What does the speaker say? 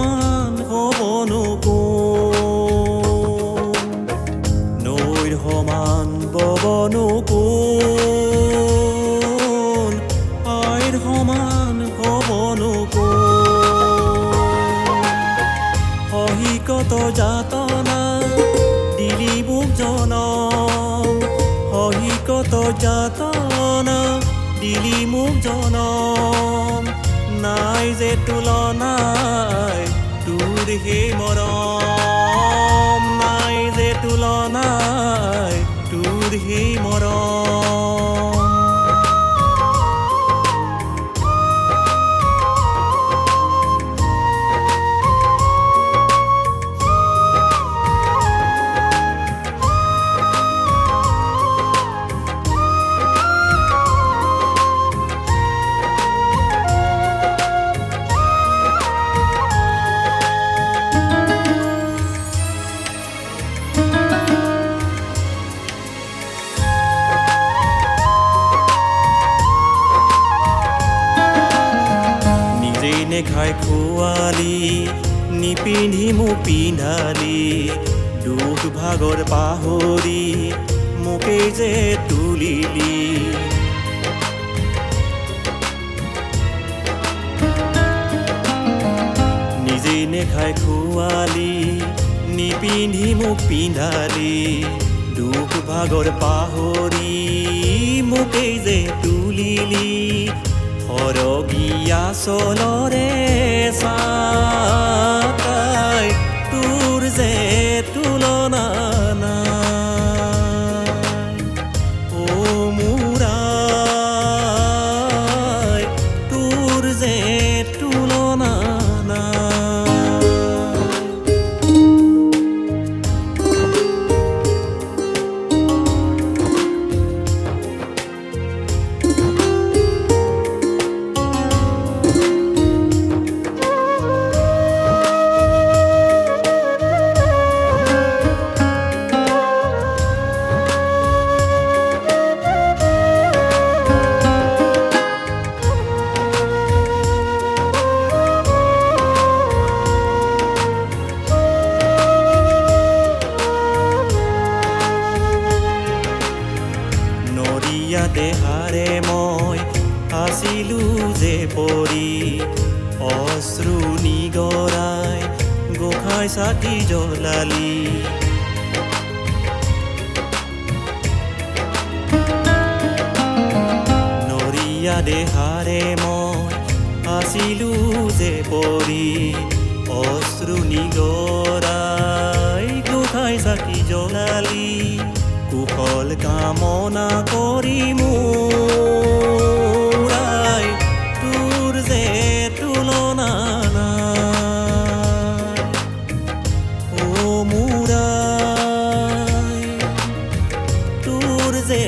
সমান হ'বনো কোন নৈৰ সমান ববনো কোন আইৰ সমান হ'বনো কোন অহিকত যাতনা দিলি মোক জনম অহিকত যাতনা দিলি মোক জনম নাই যে তুলনাই তোৰ হে মৰম নাই যে তুলনাই তোৰ হে মৰম খাই খোৱালি নিপিন্ধি মোক পিন্ধালি দুখ ভাগৰ পাহৰি মোকেই যে তুলিলি নিজেই নেখাই খোৱালি নিপিন্ধি মোক পিন্ধালি দুখ ভাগৰ পাহৰি মোকেই যে তুলিলি সৰগীয়া চলৰে চাই তোৰ যে তুলনা নাই ও মোৰ আই তোৰ যে তুলনা দেহাৰে মই আছিলো যে পৰি অশ্ৰু নিগৰাই গোসাঁই চাকি জ্বলালি নৰিয়া দেহাৰে মই আছিলো যে পৰি অশ্ৰু নিগৰাই গোসাঁই চাকি জ্বলালি কুশল কামনা কৰি মোৰ আই তোৰ যে তুলনা নাই ও মোৰ আই তোৰ যে